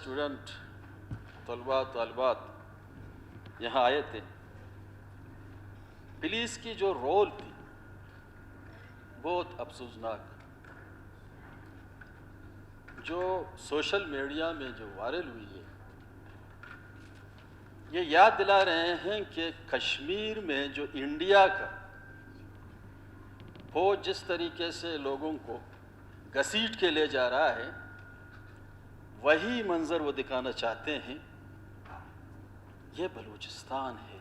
Student طلباء طالبات یہاں آئے تھے، پولیس کی جو رول تھی بہت افسوسناک، جو سوشل میڈیا میں جو وائرل ہوئی ہے، یہ یاد دلا رہے ہیں کہ کشمیر میں جو انڈیا کا فوج جس طریقے سے لوگوں کو گھسیٹ کے لے جا رہا ہے، وہی منظر وہ دکھانا چاہتے ہیں۔ یہ بلوچستان ہے،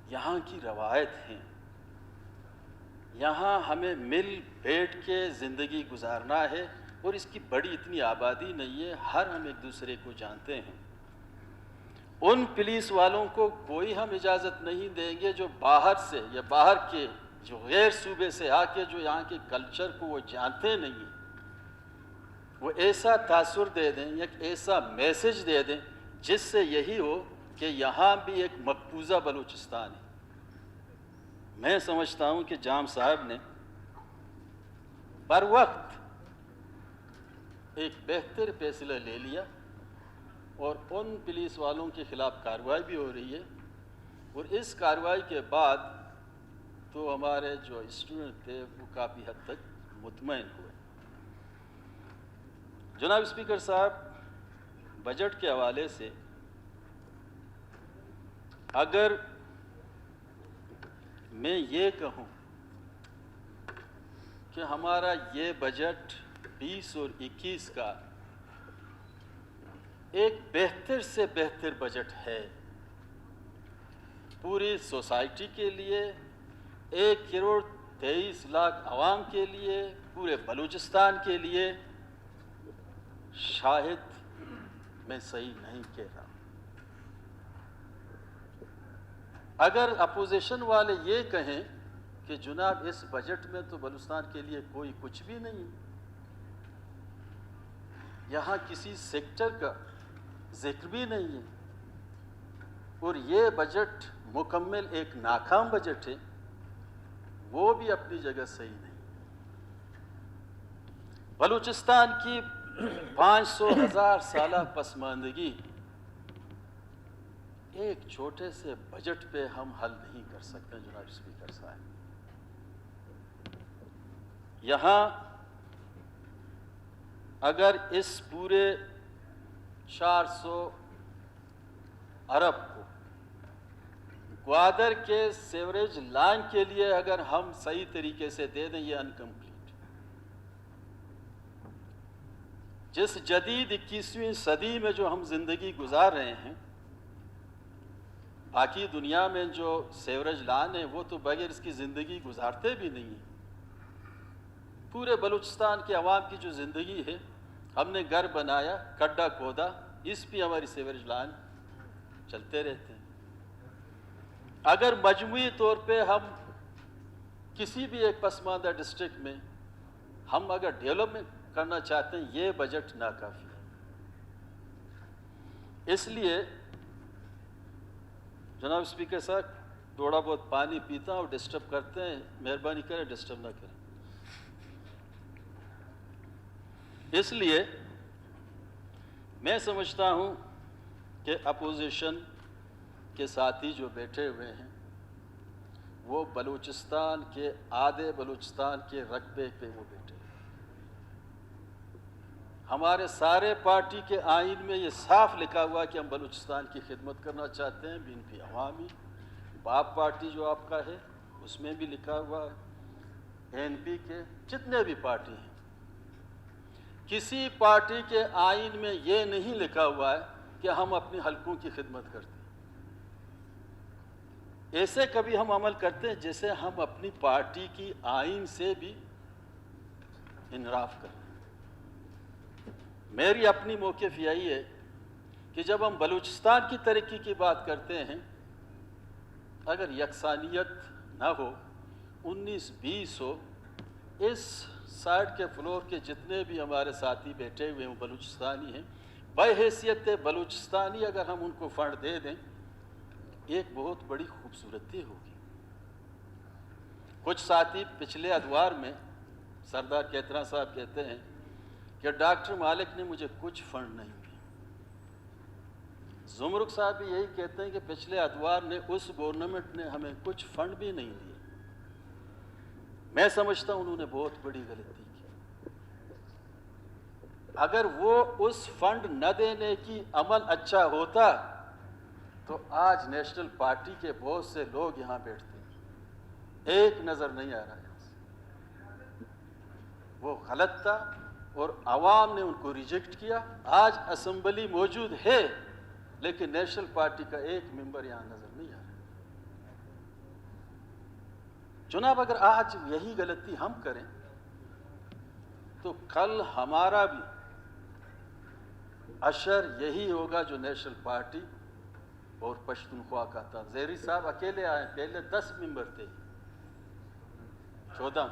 یہاں کی روایت ہیں، یہاں ہمیں مل بیٹھ کے زندگی گزارنا ہے، اور اس کی بڑی اتنی آبادی نہیں ہے، ہر ہم ایک دوسرے کو جانتے ہیں۔ ان پولیس والوں کو کوئی ہم اجازت نہیں دیں گے جو باہر سے یا باہر کے جو غیر صوبے سے آ کے جو یہاں کے کلچر کو وہ جانتے نہیں ہیں، وہ ایسا تاثر دے دیں، ایک ایسا میسج دے دیں جس سے یہی ہو کہ یہاں بھی ایک مقبوضہ بلوچستان ہے۔ میں سمجھتا ہوں کہ جام صاحب نے بر وقت ایک بہتر فیصلہ لے لیا، اور ان پولیس والوں کے خلاف کارروائی بھی ہو رہی ہے، اور اس کارروائی کے بعد تو ہمارے جو اسٹوڈنٹ تھے وہ کافی حد تک مطمئن ہوئے۔ جناب اسپیکر صاحب، بجٹ کے حوالے سے اگر میں یہ کہوں کہ ہمارا یہ بجٹ 20 اور 21 کا ایک بہتر سے بہتر بجٹ ہے، پوری سوسائٹی کے لیے، 1,23,00,000 عوام کے لیے، پورے بلوچستان کے لیے، شاید میں صحیح نہیں کہہ رہا۔ اگر اپوزیشن والے یہ کہیں کہ جناب اس بجٹ میں تو بلوچستان کے لیے کوئی کچھ بھی نہیں، یہاں کسی سیکٹر کا ذکر بھی نہیں ہے، اور یہ بجٹ مکمل ایک ناکام بجٹ ہے، وہ بھی اپنی جگہ صحیح نہیں۔ بلوچستان کی 500,000 سالہ پسماندگی ایک چھوٹے سے بجٹ پہ ہم حل نہیں کر سکتے جناب اسپیکر صاحب۔ یہاں اگر اس پورے 400 ارب کو گوادر کے سیوریج لائن کے لیے اگر ہم صحیح طریقے سے دے دیں، یہ انکمپلیٹ۔ جس جدید 21ویں صدی میں جو ہم زندگی گزار رہے ہیں، باقی دنیا میں جو سیوریج لائن ہے وہ تو بغیر اس کی زندگی گزارتے بھی نہیں ہیں۔ پورے بلوچستان کے عوام کی جو زندگی ہے، ہم نے گھر بنایا، کھڈا کھودا، اس پہ ہماری سیوریج لائن چلتے رہتے ہیں۔ اگر مجموعی طور پہ ہم کسی بھی ایک پسماندہ ڈسٹرکٹ میں ہم اگر ڈیولپمنٹ کرنا چاہتے ہیں، یہ بجٹ ناکافی ہے۔ اس لیے جناب اسپیکر صاحب، تھوڑا بہت پانی پیتا ہوں اور ڈسٹرب کرتے ہیں، مہربانی کریں ڈسٹرب نہ کریں۔ اس لیے میں سمجھتا ہوں کہ اپوزیشن کے ساتھی جو بیٹھے ہوئے ہیں، وہ بلوچستان کے آدھے بلوچستان کے رقبے پہ وہ بیٹھے ہیں۔ ہمارے سارے پارٹی کے آئین میں یہ صاف لکھا ہوا کہ ہم بلوچستان کی خدمت کرنا چاہتے ہیں، بنفی عوامی۔ باپ پارٹی جو آپ کا ہے اس میں بھی لکھا ہوا ہے، NP کے جتنے بھی پارٹی ہیں، کسی پارٹی کے آئین میں یہ نہیں لکھا ہوا ہے کہ ہم اپنی حلقوں کی خدمت کرتے ہیں۔ ایسے کبھی ہم عمل کرتے ہیں جیسے ہم اپنی پارٹی کی آئین سے بھی انحراف کریں۔ میری اپنی موقف یہی ہے کہ جب ہم بلوچستان کی ترقی کی بات کرتے ہیں، اگر یکسانیت نہ ہو، 19-20 ہو، اس سائڈ کے فلور کے جتنے بھی ہمارے ساتھی بیٹھے ہوئے ہیں وہ بلوچستانی ہیں، بحیثیت بلوچستانی اگر ہم ان کو فنڈ دے دیں، ایک بہت بڑی خوبصورتی ہوگی۔ کچھ ساتھی پچھلے ادوار میں سردار کیترا صاحب کہتے ہیں کہ ڈاکٹر مالک نے مجھے کچھ فنڈ نہیں دیا۔ زمرک صاحب بھی یہی کہتے ہیں کہ پچھلے ادوار نے اس گورنمنٹ نے ہمیں کچھ فنڈ بھی نہیں دیے. میں سمجھتا ہوں انہوں نے بہت بڑی غلطی کی. اگر وہ اس فنڈ نہ دینے کی عمل اچھا ہوتا تو آج نیشنل پارٹی کے بہت سے لوگ یہاں بیٹھتے ہیں. ایک نظر نہیں آ رہا یہاں سے. وہ غلط تھا اور عوام نے ان کو ریجیکٹ کیا. آج اسمبلی موجود ہے لیکن نیشنل پارٹی کا ایک ممبر یہاں نظر نہیں آ رہا. جناب اگر آج یہی غلطی ہم کریں تو کل ہمارا بھی اشر یہی ہوگا جو نیشنل پارٹی اور پشتونخوا کا تھا. زہری صاحب اکیلے آئے, پہلے 10 ممبر تھے, 14.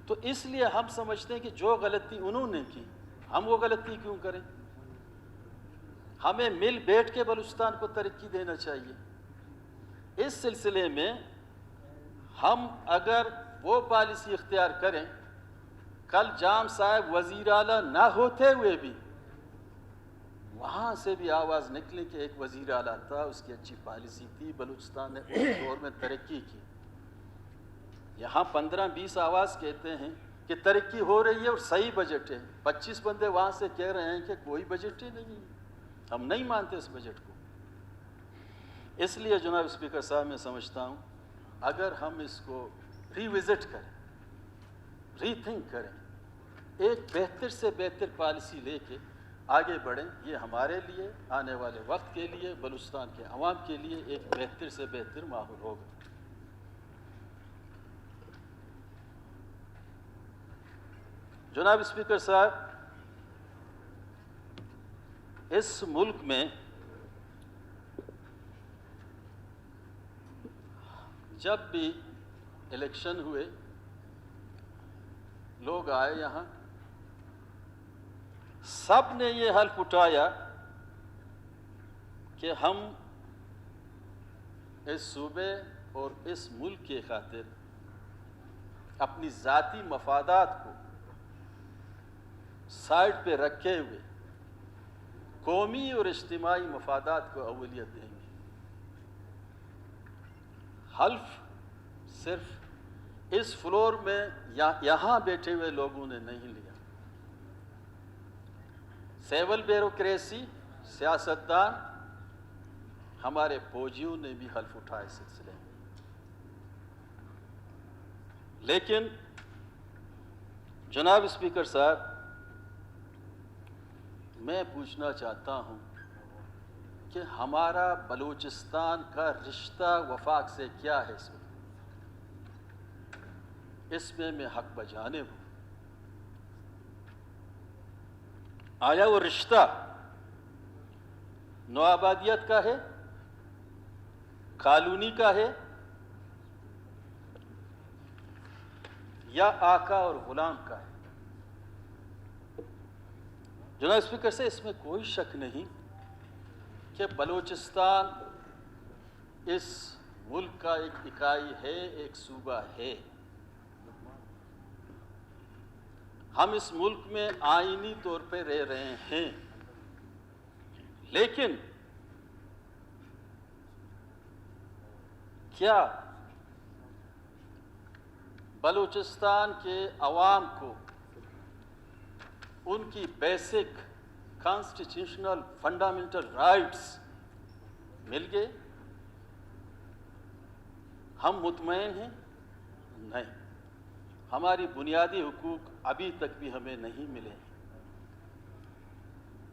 تو اس لیے ہم سمجھتے ہیں کہ جو غلطی انہوں نے کی ہم وہ غلطی کیوں کریں. ہمیں مل بیٹھ کے بلوچستان کو ترقی دینا چاہیے. اس سلسلے میں ہم اگر وہ پالیسی اختیار کریں, کل جام صاحب وزیر اعلیٰ نہ ہوتے ہوئے بھی وہاں سے بھی آواز نکلے کہ ایک وزیر اعلیٰ تھا, اس کی اچھی پالیسی تھی, بلوچستان نے اس دور میں ترقی کی. یہاں 15-20 آواز کہتے ہیں کہ ترقی ہو رہی ہے اور صحیح بجٹ ہے. 25 بندے وہاں سے کہہ رہے ہیں کہ کوئی بجٹ ہی نہیں ہے, ہم نہیں مانتے اس بجٹ کو. اس لیے جناب اسپیکر صاحب میں سمجھتا ہوں اگر ہم اس کو ری وزٹ کریں, ری تھنک کریں, ایک بہتر سے بہتر پالیسی لے کے آگے بڑھیں, یہ ہمارے لیے آنے والے وقت کے لیے, بلوچستان کے عوام کے لیے ایک بہتر سے بہتر ماحول ہوگا. جناب اسپیکر صاحب, اس ملک میں جب بھی الیکشن ہوئے لوگ آئے یہاں, سب نے یہ حلف اٹھایا کہ ہم اس صوبے اور اس ملک کے خاطر اپنی ذاتی مفادات کو سائڈ پہ رکھے ہوئے قومی اور اجتماعی مفادات کو اولویت دیں گے. حلف صرف اس فلور میں یہاں بیٹھے ہوئے لوگوں نے نہیں لیا, سیول بیوروکریسی, سیاستدان, ہمارے فوجیوں نے بھی حلف اٹھائے اس سلسلے میں. لیکن جناب اسپیکر صاحب, میں پوچھنا چاہتا ہوں کہ ہمارا بلوچستان کا رشتہ وفاق سے کیا ہے. اس میں میں حق بجانب ہوں. آیا وہ رشتہ نوآبادیت کا ہے, کالونی کا ہے, یا آقا اور غلام کا ہے؟ جناب اسپیکر سے اس میں کوئی شک نہیں کہ بلوچستان اس ملک کا ایک اکائی ہے, ایک صوبہ ہے. ہم اس ملک میں آئینی طور پہ رہ رہے ہیں, لیکن کیا بلوچستان کے عوام کو ان کی بیسک کانسٹیٹیوشنل فنڈامنٹل رائٹس مل گئے؟ ہم مطمئن ہیں نہیں, ہماری بنیادی حقوق ابھی تک بھی ہمیں نہیں ملے.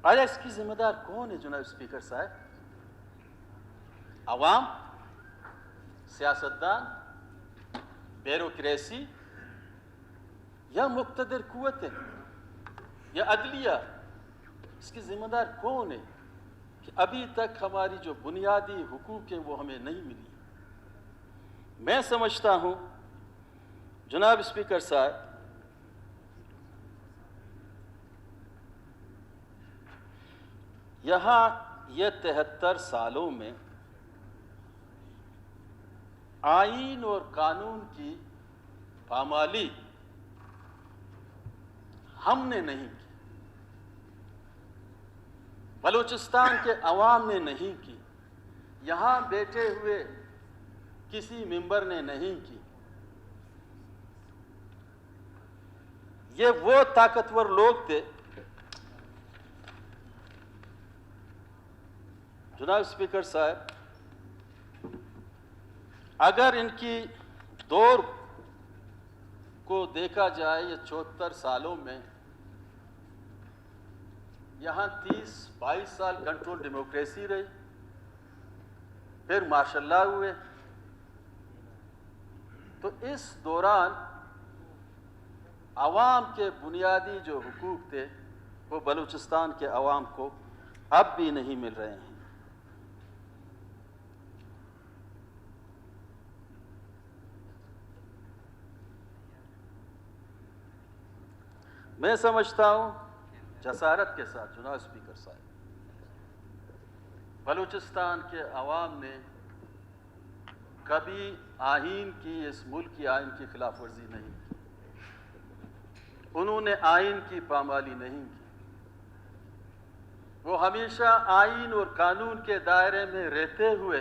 آیا اس کی ذمہ دار کون ہے جناب اسپیکر صاحب؟ عوام, سیاستدان, بیوروکریسی, یا مقتدر قوتیں, یا عدلیہ؟ اس کی ذمہ دار کون ہے کہ ابھی تک ہماری جو بنیادی حقوق ہیں وہ ہمیں نہیں ملی؟ میں سمجھتا ہوں جناب اسپیکر صاحب, یہاں یہ 73 سالوں میں آئین اور قانون کی پامالی ہم نے نہیں کی, بلوچستان کے عوام نے نہیں کی، یہاں بیٹھے ہوئے کسی ممبر نے نہیں کی. یہ وہ طاقتور لوگ تھے. جناب اسپیکر صاحب، اگر ان کی دور کو دیکھا جائے یہ 74 سالوں میں یہاں 30-22 سال کنٹرول ڈیموکریسی رہی، پھر ماشاء اللہ ہوئے. تو اس دوران عوام کے بنیادی جو حقوق تھے وہ بلوچستان کے عوام کو اب بھی نہیں مل رہے ہیں. میں سمجھتا ہوں جسارت کے ساتھ جناب اسپیکر صاحب، بلوچستان کے عوام نے کبھی آئین کی، اس ملک کی آئین کی خلاف ورزی نہیں کی. انہوں نے آئین کی پامالی نہیں کی. وہ ہمیشہ آئین اور قانون کے دائرے میں رہتے ہوئے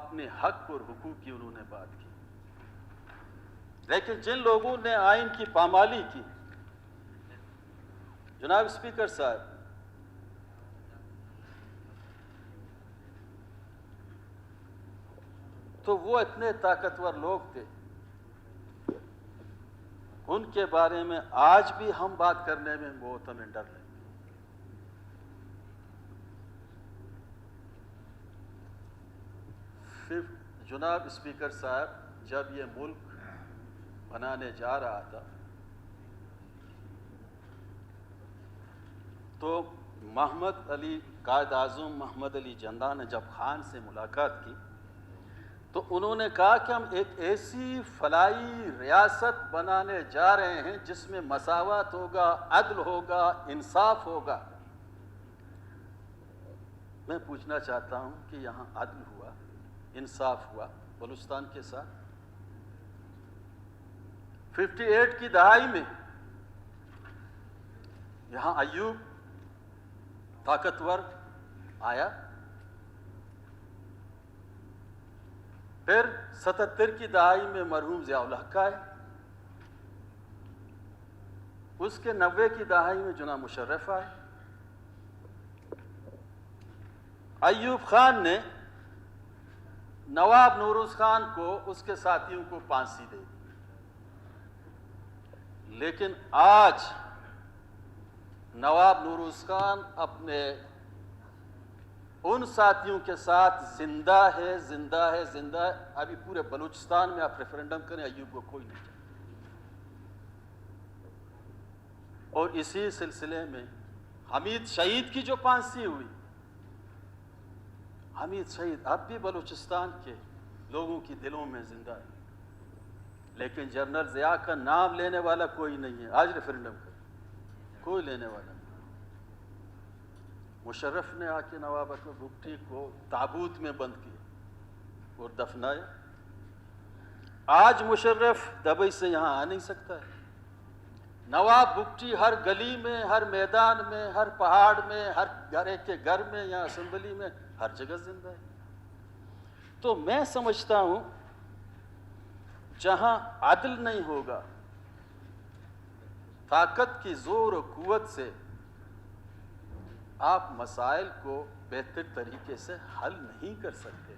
اپنے حق اور حقوق کی انہوں نے بات کی. لیکن جن لوگوں نے آئین کی پامالی کی، جناب اسپیکر صاحب، تو وہ اتنے طاقتور لوگ تھے، ان کے بارے میں آج بھی ہم بات کرنے میں بہت ہمیں ڈر لگتا. پھر جناب اسپیکر صاحب، جب یہ ملک بنانے جا رہا تھا تو محمد علی، قائد اعظم محمد علی جناح نے جب خان سے ملاقات کی تو انہوں نے کہا کہ ہم ایک ایسی فلاحی ریاست بنانے جا رہے ہیں جس میں مساوات ہوگا، عدل ہوگا، انصاف ہوگا. میں پوچھنا چاہتا ہوں کہ یہاں عدل ہوا، انصاف ہوا بلوچستان کے ساتھ؟ 58 کی دہائی میں یہاں ایوب طاقتور آیا، پھر 77 کی دہائی میں مرحوم ضیاء الحق آئے، اس کے 90 کی دہائی میں جناب مشرف آئے. ایوب خان نے نواب نوروز خان کو، اس کے ساتھیوں کو پھانسی دے دی. لیکن آج نواب نوروز خان اپنے ان ساتھیوں کے ساتھ زندہ ہے، زندہ ہے، زندہ ہے. ابھی پورے بلوچستان میں آپ ریفرنڈم کریں، ایوب کو کوئی نہیں چاہتا. اور اسی سلسلے میں حمید شہید کی جو پھانسی ہوئی، حمید شہید اب بھی بلوچستان کے لوگوں کی دلوں میں زندہ ہے. لیکن جنرل ضیاء کا نام لینے والا کوئی نہیں ہے. آج ریفرنڈم کریں، کوئی لینے والا نہیں. مشرف نے آ کے نواب اکبر بگٹی کو تابوت میں بند کیا اور دفنایا. آج مشرف دبئی سے یہاں آ نہیں سکتا ہے. نواب بگٹی ہر گلی میں، ہر میدان میں، ہر پہاڑ میں، ہر گھر کے گھر میں یا اسمبلی میں، ہر جگہ زندہ ہے. تو میں سمجھتا ہوں جہاں عدل نہیں ہوگا، طاقت کی زور و قوت سے آپ مسائل کو بہتر طریقے سے حل نہیں کر سکتے.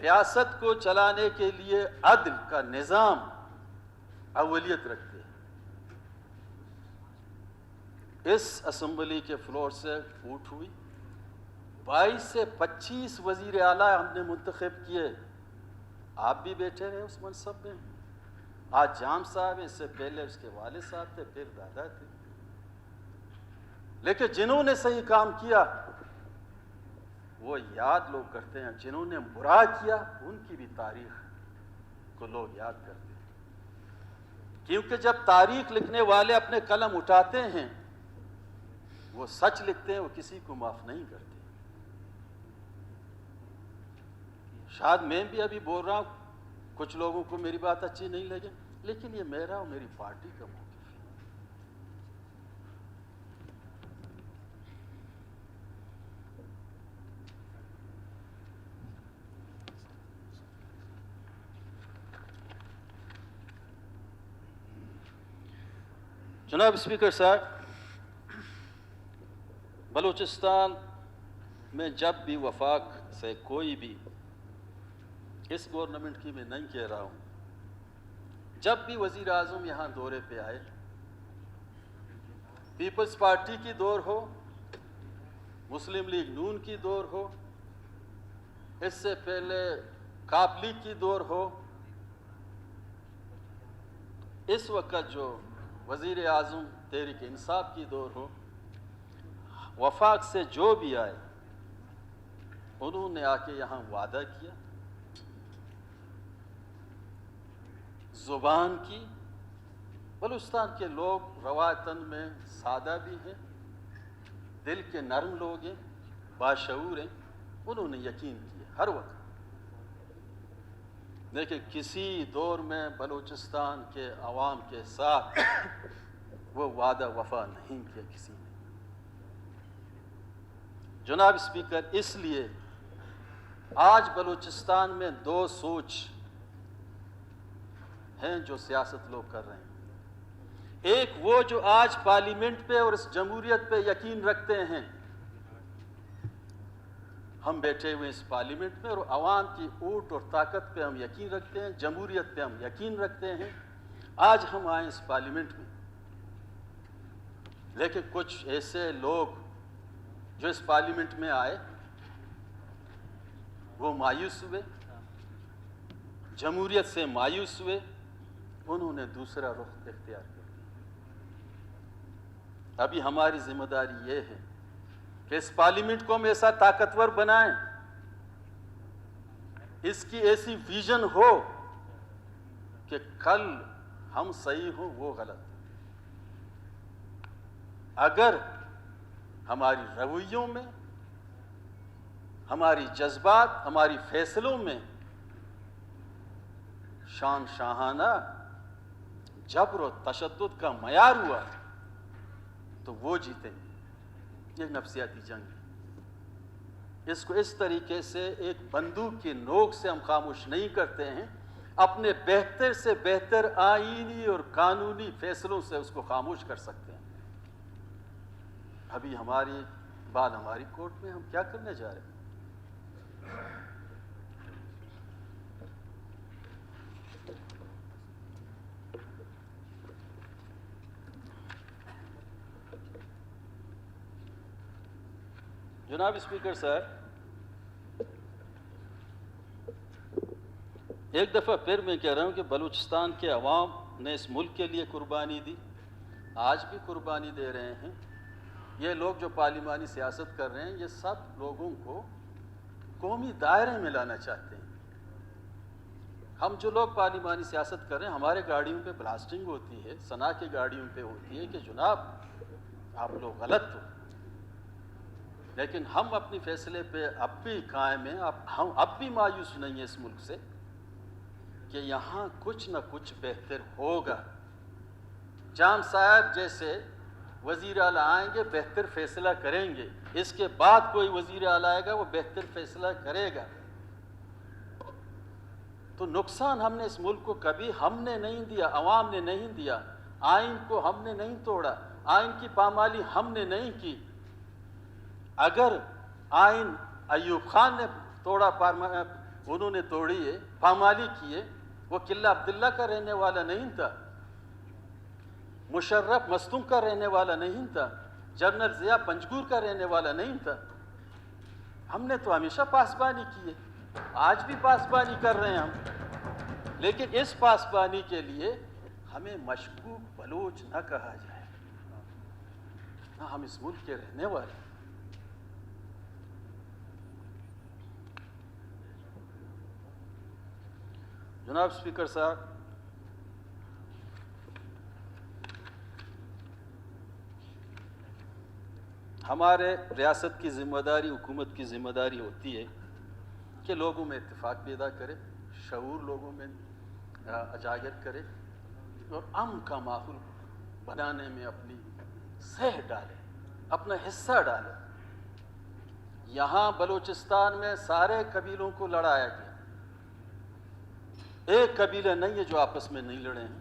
ریاست کو چلانے کے لیے عدل کا نظام اولیت رکھتے ہیں. اس اسمبلی کے فلور سے ووٹ ہوئی، 22 سے 25 وزیر اعلیٰ ہم نے منتخب کیے. آپ بھی بیٹھے رہے اس منصب میں. آج جام صاحب، اس سے پہلے اس کے والد صاحب تھے، پھر دادا تھے. لیکن جنہوں نے صحیح کام کیا وہ یاد لوگ کرتے ہیں، جنہوں نے برا کیا ان کی بھی تاریخ کو لوگ یاد کرتے ہیں. کیونکہ جب تاریخ لکھنے والے اپنے قلم اٹھاتے ہیں وہ سچ لکھتے ہیں، وہ کسی کو معاف نہیں کرتے. شاید میں بھی ابھی بول رہا ہوں، کچھ لوگوں کو میری بات اچھی نہیں لگے، لیکن یہ میرا اور میری پارٹی کا موقف ہے. جناب اسپیکر صاحب، بلوچستان میں جب بھی وفاق سے کوئی بھی، اس گورنمنٹ کی میں نہیں کہہ رہا ہوں، جب بھی وزیر اعظم یہاں دورے پہ آئے، پیپلز پارٹی کی دور ہو، مسلم لیگ نون کی دور ہو، اس سے پہلے کاپ لیگ کی دور ہو، اس وقت جو وزیر اعظم تحریک انصاف کی دور ہو، وفاق سے جو بھی آئے انہوں نے آ کے یہاں وعدہ کیا، زبان کی۔ بلوچستان کے لوگ روایتاً میں سادہ بھی ہیں، دل کے نرم لوگ ہیں، باشعور ہیں، انہوں نے یقین کیا ہر وقت، لیکن کسی دور میں بلوچستان کے عوام کے ساتھ وہ وعدہ وفا نہیں کیا کسی نے۔ جناب اسپیکر، اس لیے آج بلوچستان میں دو سوچ ہیں جو سیاست لوگ کر رہے ہیں۔ ایک وہ جو آج پارلیمنٹ پہ اور اس جمہوریت پہ یقین رکھتے ہیں، ہم بیٹھے ہوئے اس پارلیمنٹ میں اور عوام کی اوٹ اور طاقت پہ ہم یقین رکھتے ہیں، جمہوریت پہ ہم یقین رکھتے ہیں، آج ہم آئے اس پارلیمنٹ میں۔ لیکن کچھ ایسے لوگ جو اس پارلیمنٹ میں آئے وہ مایوس ہوئے، جمہوریت سے مایوس ہوئے، انہوں نے دوسرا رخ اختیار کیا۔ ابھی ہماری ذمہ داری یہ ہے کہ اس پارلیمنٹ کو ہم ایسا طاقتور بنائیں، اس کی ایسی ویژن ہو کہ کل ہم صحیح ہوں وہ غلط۔ اگر ہماری رویوں میں، ہماری جذبات، ہماری فیصلوں میں شان شاہانہ جبر و تشدد کا معیار ہوا تو وہ جیتیں گے۔ یہ نفسیاتی جنگ ہے، اس کو اس طریقے سے ایک بندوق کی نوک سے ہم خاموش نہیں کرتے ہیں، اپنے بہتر سے بہتر آئینی اور قانونی فیصلوں سے اس کو خاموش کر سکتے ہیں۔ ابھی ہماری بات ہماری کورٹ میں، ہم کیا کرنے جا رہے ہیں؟ جناب اسپیکر صاحب، ایک دفعہ پھر میں کہہ رہا ہوں کہ بلوچستان کے عوام نے اس ملک کے لیے قربانی دی، آج بھی قربانی دے رہے ہیں۔ یہ لوگ جو پارلیمانی سیاست کر رہے ہیں، یہ سب لوگوں کو قومی دائرے میں لانا چاہتے ہیں۔ ہم جو لوگ پارلیمانی سیاست کر رہے ہیں، ہمارے گاڑیوں پہ بلاسٹنگ ہوتی ہے، سنا کی گاڑیوں پہ ہوتی ہے کہ جناب آپ لوگ غلط ہو، لیکن ہم اپنی فیصلے پہ اب بھی قائم ہیں، ہم اب بھی مایوس نہیں ہیں اس ملک سے کہ یہاں کچھ نہ کچھ بہتر ہوگا۔ جام صاحب جیسے وزیر اعلیٰ آئیں گے، بہتر فیصلہ کریں گے، اس کے بعد کوئی وزیر اعلیٰ آئے گا، وہ بہتر فیصلہ کرے گا۔ تو نقصان ہم نے اس ملک کو کبھی ہم نے نہیں دیا، عوام نے نہیں دیا، آئین کو ہم نے نہیں توڑا، آئین کی پامالی ہم نے نہیں کی۔ اگر آئین ایوب خان نے توڑا، انہوں نے توڑی ہے، پامالی کی ہے، وہ قلعہ عبداللہ کا رہنے والا نہیں تھا، مشرف مستونگ کا رہنے والا نہیں تھا، جنرل ضیاء پنجگور کا رہنے والا نہیں تھا۔ ہم نے تو ہمیشہ پاسبانی کی ہے، آج بھی پاسبانی کر رہے ہیں ہم، لیکن اس پاسبانی کے لیے ہمیں مشکوک بلوچ نہ کہا جائے، نہ ہم اس ملک کے رہنے والے ہیں۔ جناب اسپیکر صاحب، ہمارے ریاست کی ذمہ داری، حکومت کی ذمہ داری ہوتی ہے کہ لوگوں میں اتفاق پیدا کرے، شعور لوگوں میں اجاگر کرے اور امن کا ماحول بنانے میں اپنی سہ ڈالے، اپنا حصہ ڈالے۔ یہاں بلوچستان میں سارے قبیلوں کو لڑایا گیا، ایک قبیلہ نہیں ہے جو آپس میں نہیں لڑے ہیں۔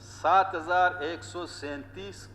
7,137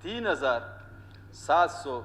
3,700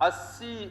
80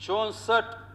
64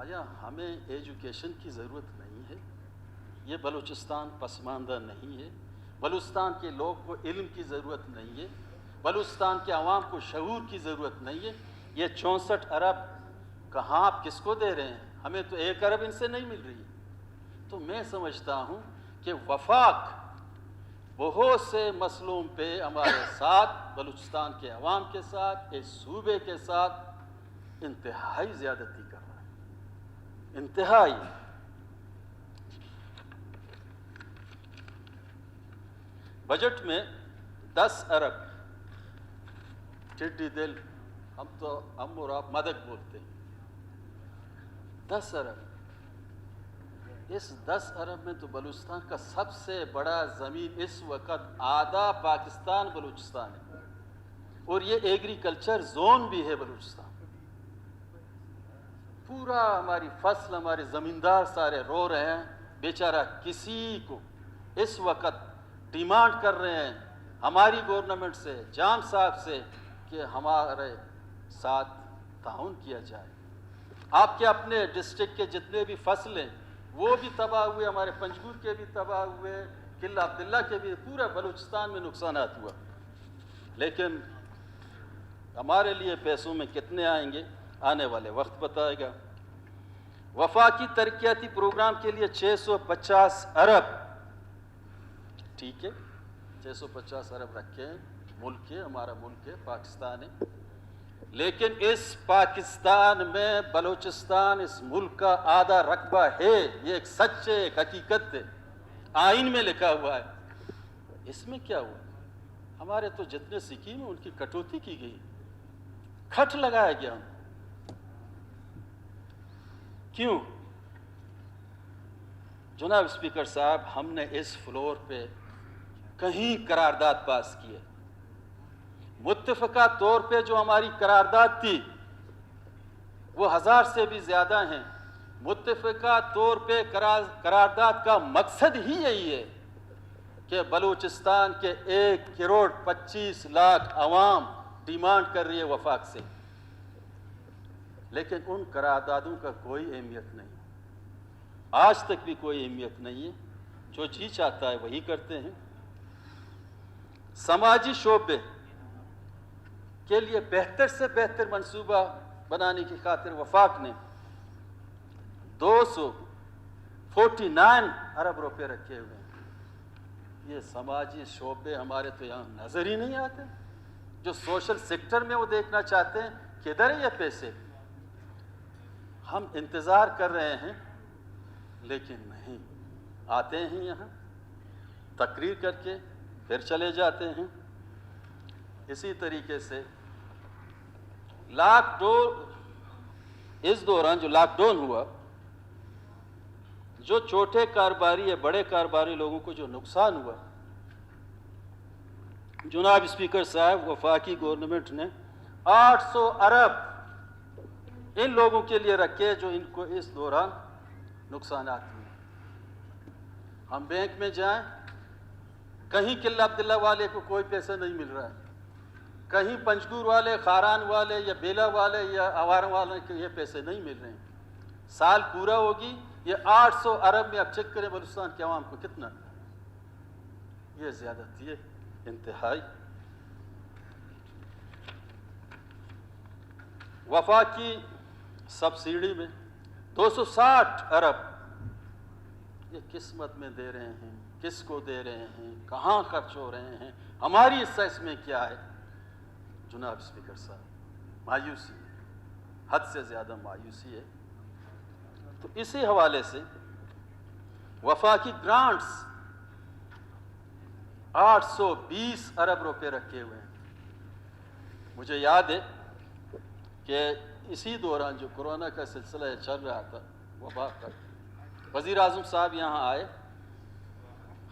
آیا ہمیں ایجوکیشن کی ضرورت نہیں ہے؟ یہ بلوچستان پسماندہ نہیں ہے؟ بلوچستان کے لوگ کو علم کی ضرورت نہیں ہے؟ بلوچستان کے عوام کو شعور کی ضرورت نہیں ہے؟ یہ 64 ارب کہاں آپ کس کو دے رہے ہیں؟ ہمیں تو 1 ارب ان سے نہیں مل رہی ہے۔ تو میں سمجھتا ہوں کہ وفاق بہت سے مسئلوں پہ ہمارے ساتھ، بلوچستان کے عوام کے ساتھ، اس صوبے کے ساتھ انتہائی زیادتی کر رہا ہے، انتہائی۔ بجٹ میں 10 ارب ٹڈی دل، ہم اور آپ مدک بولتے ہیں، 10 ارب۔ اس 10 ارب میں تو بلوچستان کا سب سے بڑا زمین اس وقت آدھا پاکستان بلوچستان ہے، اور یہ ایگریکلچر زون بھی ہے بلوچستان۔ پورا ہماری فصل، ہمارے زمیندار سارے رو رہے ہیں، بیچارہ کسی کو اس وقت ڈیمانڈ کر رہے ہیں ہماری گورنمنٹ سے، جام صاحب سے، کہ ہمارے ساتھ تعاون کیا جائے۔ آپ کے اپنے ڈسٹرکٹ کے جتنے بھی فصل ہیں وہ بھی تباہ ہوئے، ہمارے پنجگور کے بھی تباہ ہوئے، قلعہ عبداللہ کے بھی، پورا بلوچستان میں نقصانات ہوا۔ لیکن ہمارے لیے پیسوں میں کتنے آئیں گے آنے والے وقت بتائے گا۔ وفاقی ترقیاتی پروگرام کے لیے 650 ارب، ٹھیک ہے 650 ارب رکھے ہیں، ملک ہے، ہمارا ملک ہے، پاکستان ہے، لیکن اس پاکستان میں بلوچستان اس ملک کا آدھا رقبہ ہے، یہ ایک سچ ہے، ایک حقیقت ہے، آئین میں لکھا ہوا ہے۔ اس میں کیا ہوا؟ ہمارے تو جتنے سکیم ہیں ان کی کٹوتی کی گئی، کھٹ لگایا گیا۔ کیوں؟ جناب اسپیکر صاحب، ہم نے اس فلور پہ کہیں قرارداد پاس کی ہے؟ متفقہ طور پہ جو ہماری قرارداد تھی وہ 1000 سے بھی زیادہ ہیں۔ متفقہ طور پہ قرارداد کا مقصد ہی یہی ہے کہ بلوچستان کے 1,25,00,000 عوام ڈیمانڈ کر رہی ہے وفاق سے، لیکن ان قراردادوں کا کوئی اہمیت نہیں، آج تک بھی کوئی اہمیت نہیں ہے، جو جی چاہتا ہے وہی کرتے ہیں۔ سماجی شعبے کے لیے بہتر سے بہتر منصوبہ بنانے کی خاطر وفاق نے 249 ارب روپے رکھے ہوئے ہیں۔ یہ سماجی شعبے ہمارے تو یہاں نظر ہی نہیں آتے، جو سوشل سیکٹر میں وہ دیکھنا چاہتے ہیں کدھر ہے یہ پیسے؟ ہم انتظار کر رہے ہیں لیکن نہیں آتے ہیں، یہاں تقریر کر کے پھر چلے جاتے ہیں۔ اسی طریقے سے اس دوران جو لاک ڈاؤن ہوا، جو چھوٹے کاروباری یا بڑے کاروباری لوگوں کو جو نقصان ہوا، جناب اسپیکر صاحب وفاقی گورنمنٹ نے 800 ارب ان لوگوں کے لیے رکھے جو ان کو اس دوران نقصانات ہوئے۔ ہم بینک میں جائیں، کہیں قلعہ عبداللہ والے کو کوئی پیسہ نہیں مل رہا ہے، کہیں پنجگور والے، خاران والے یا بیلا والے یا آوارہ والے کو یہ پیسے نہیں مل رہے ہیں۔ سال پورا ہوگی، یہ 800 ارب میں اب چیک کریں بلوچستان کے عوام کو کتنا، یہ زیادتی ہے انتہائی۔ وفاقی سبسڈی میں 260 ارب، یہ قسمت میں دے رہے ہیں، کس کو دے رہے ہیں، کہاں خرچ ہو رہے ہیں، ہماری حصہ اس میں کیا ہے؟ جناب اسپیکر صاحب مایوسی ہے، حد سے زیادہ مایوسی ہے۔ تو اسی حوالے سے وفاقی گرانٹس 820 ارب روپے رکھے ہوئے ہیں۔ مجھے یاد ہے کہ اسی دوران جو کورونا کا سلسلہ چل رہا تھا، وبا کا، وزیر اعظم صاحب یہاں آئے،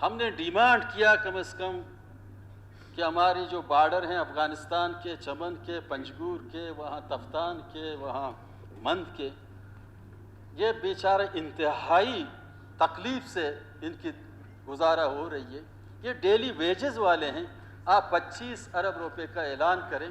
ہم نے ڈیمانڈ کیا کم از کم کہ ہماری جو بارڈر ہیں افغانستان کے، چمن کے، پنجگور کے، وہاں تفتان کے، وہاں مند کے، یہ بیچارے انتہائی تکلیف سے ان کی گزارا ہو رہی ہے، یہ ڈیلی ویجز والے ہیں، آپ 25 ارب روپے کا اعلان کریں،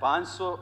500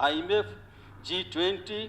IMF, G20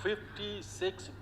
56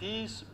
30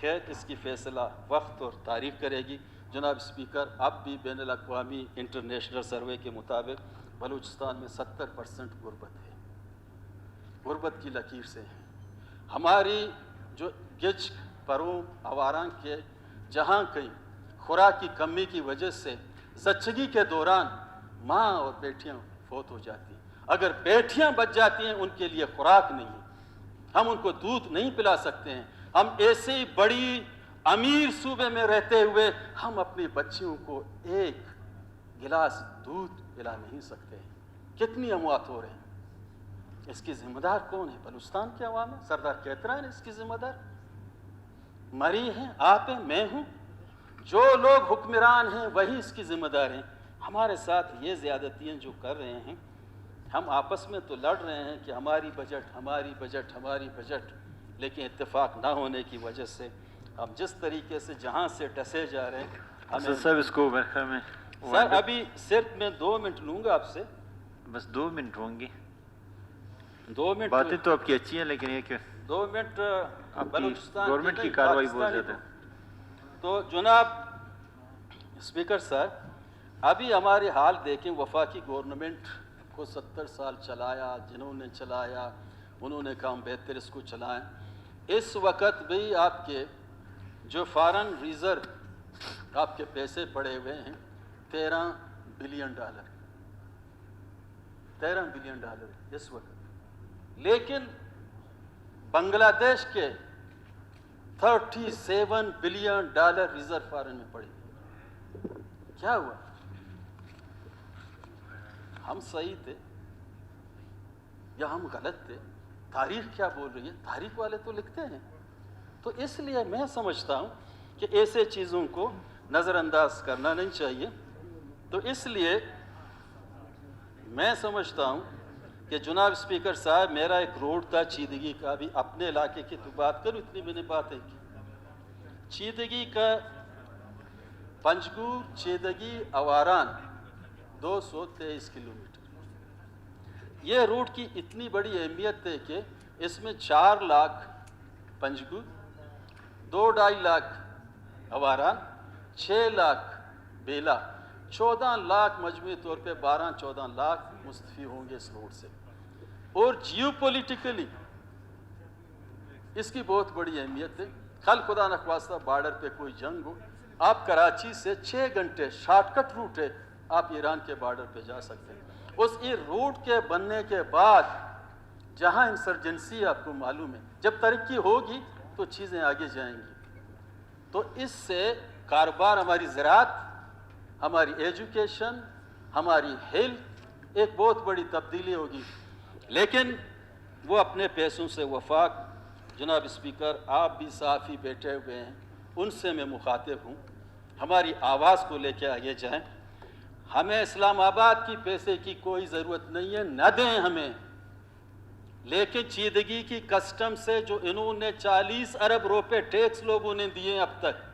خیر اس کی فیصلہ وقت اور تاریخ کرے گی۔ جناب اسپیکر، اب بھی بین الاقوامی انٹرنیشنل سروے کے مطابق بلوچستان میں 70% غربت ہے، غربت کی لکیر سے ہیں۔ ہماری جو گچ پروں آواران کے جہاں کہیں خوراک کی کمی کی وجہ سے زچگی کے دوران ماں اور بیٹیاں فوت ہو جاتی ہیں، اگر بیٹیاں بچ جاتی ہیں ان کے لیے خوراک نہیں ہے، ہم ان کو دودھ نہیں پلا سکتے ہیں۔ ہم ایسی بڑی امیر صوبے میں رہتے ہوئے ہم اپنی بچیوں کو ایک گلاس دودھ پلا نہیں سکتے ہیں۔ کتنی اموات ہو رہے ہیں، اس کی ذمہ دار کون ہے؟ بلوچستان کے عوام ہے، سردار کیتران ہے اس کی ذمہ دار، مری ہیں، آپ ہیں، میں ہوں، جو لوگ حکمران ہیں وہی اس کی ذمہ دار ہیں۔ ہمارے ساتھ یہ زیادتیاں جو کر رہے ہیں، ہم آپس میں تو لڑ رہے ہیں کہ ہماری بجٹ ہماری بجٹ ہماری بجٹ، لیکن اتفاق نہ ہونے کی وجہ سے ہم جس طریقے سے جہاں سے ٹسے جا رہے ہیں سر اس کو میں سر ابھی صرف میں 2 منٹ لوں گا آپ سے، بس 2 منٹ ہوں گی۔ 2 منٹ باتیں تو آپ کی اچھی ہیں لیکن یہ کہ 2 منٹ بلوچستان گورنمنٹ کی کارروائی بہت زیادہ ہے۔ تو جناب اسپیکر صاحب، ابھی ہمارے حال دیکھیں، وفاقی گورنمنٹ کو 70 سال چلایا، جنہوں نے چلایا انہوں نے کام بہتر اس کو چلائیں۔ اس وقت بھی آپ کے جو فارن ریزرو آپ کے پیسے پڑے ہوئے ہیں 13 بلین ڈالر، 13 بلین ڈالر اس وقت، لیکن بنگلہ دیش کے 37 بلین ڈالر ریزرو فارن میں پڑے۔ کیا ہوا؟ ہم صحیح تھے یا ہم غلط تھے؟ تاریخ کیا بول رہی ہے؟ تاریخ والے تو لکھتے ہیں۔ تو اس لیے میں سمجھتا ہوں کہ ایسے چیزوں کو نظر انداز کرنا نہیں چاہیے۔ تو اس لیے میں سمجھتا ہوں کہ جناب اسپیکر صاحب، میرا ایک روڈ تھا چیدگی کا، بھی اپنے علاقے کی تو بات کروں، اتنی میں نے باتیں کی۔ چیدگی کا پنجگور چیدگی اواران 223 کلومیٹر، یہ روٹ کی اتنی بڑی اہمیت ہے کہ اس میں 4 لاکھ پنجگور، 2.5 لاکھ اواران، 6 لاکھ بیلا، 14 لاکھ مجموعی طور پہ 12-14 لاکھ مستفید ہوں گے اس روڈ سے۔ اور جیو پولیٹیکلی اس کی بہت بڑی اہمیت ہے۔ کل خدا نخواستہ بارڈر پہ کوئی جنگ ہو، آپ کراچی سے 6 گھنٹے شارٹ کٹ روٹ ہے، آپ ایران کے بارڈر پہ جا سکتے ہیں۔ اس روٹ کے بننے کے بعد جہاں انسرجنسی آپ کو معلوم ہے، جب ترقی ہوگی تو چیزیں آگے جائیں گی۔ تو اس سے کاروبار، ہماری زراعت، ہماری ایجوکیشن، ہماری ہیلتھ، ایک بہت بڑی تبدیلی ہوگی۔ لیکن وہ اپنے پیسوں سے وفاق، جناب اسپیکر آپ بھی صحافی بیٹھے ہوئے ہیں، ان سے میں مخاطب ہوں، ہماری آواز کو لے کے آگے جائیں۔ ہمیں اسلام آباد کی پیسے کی کوئی ضرورت نہیں ہے، نہ دیں ہمیں، لیکن چیدگی کی کسٹم سے جو انہوں نے 40 ارب روپے ٹیکس لوگوں نے دیے اب تک،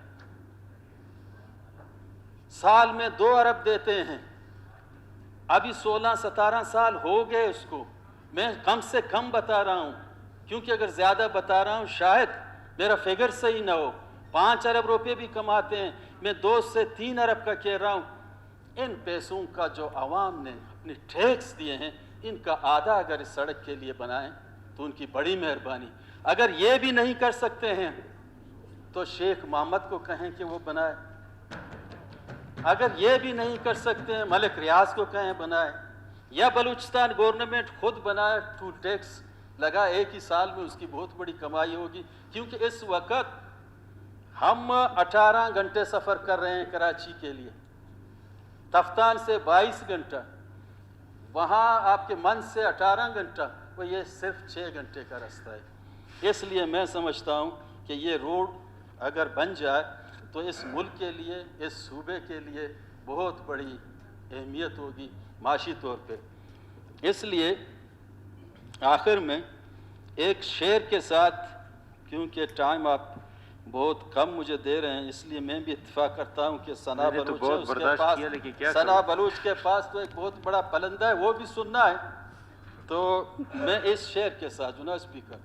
سال میں 2 ارب دیتے ہیں، ابھی 16-17 سال ہو گئے اس کو۔ میں کم سے کم بتا رہا ہوں، کیونکہ اگر زیادہ بتا رہا ہوں شاید میرا فگر صحیح نہ ہو۔ 5 ارب روپے بھی کماتے ہیں، میں 2 سے 3 ارب کا کہہ رہا ہوں۔ ان پیسوں کا جو عوام نے اپنے ٹیکس دیے ہیں، ان کا آدھا اگر اس سڑک کے لیے بنائیں تو ان کی بڑی مہربانی۔ اگر یہ بھی نہیں کر سکتے ہیں تو شیخ محمد کو کہیں کہ وہ بنائے، اگر یہ بھی نہیں کر سکتے ہیں ملک ریاض کو کہیں بنائے، یا بلوچستان گورنمنٹ خود بنائے، ٹول ٹیکس لگا، ایک ہی سال میں اس کی بہت بڑی کمائی ہوگی۔ کیونکہ اس وقت ہم 18 گھنٹے سفر کر رہے ہیں کراچی کے لیے، تفتان سے 22 گھنٹہ، وہاں آپ کے من سے 18 گھنٹہ، وہ یہ صرف 6 گھنٹے کا راستہ ہے۔ اس لیے میں سمجھتا ہوں کہ یہ روڈ اگر بن جائے تو اس ملک کے لیے، اس صوبے کے لیے بہت بڑی اہمیت ہوگی معاشی طور پہ۔ اس لیے آخر میں ایک شعر کے ساتھ، کیونکہ ٹائم آپ بہت کم مجھے دے رہے ہیں، اس لیے میں بھی اتفاق کرتا ہوں کہ ثنا بلوچ ہے، اس کے پاس، ثنا بلوچ کے پاس تو ایک بہت بڑا پلندہ ہے، وہ بھی سننا ہے۔ تو میں اس شعر کے ساتھ، جناب اسپیکر،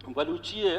بلوچی ہے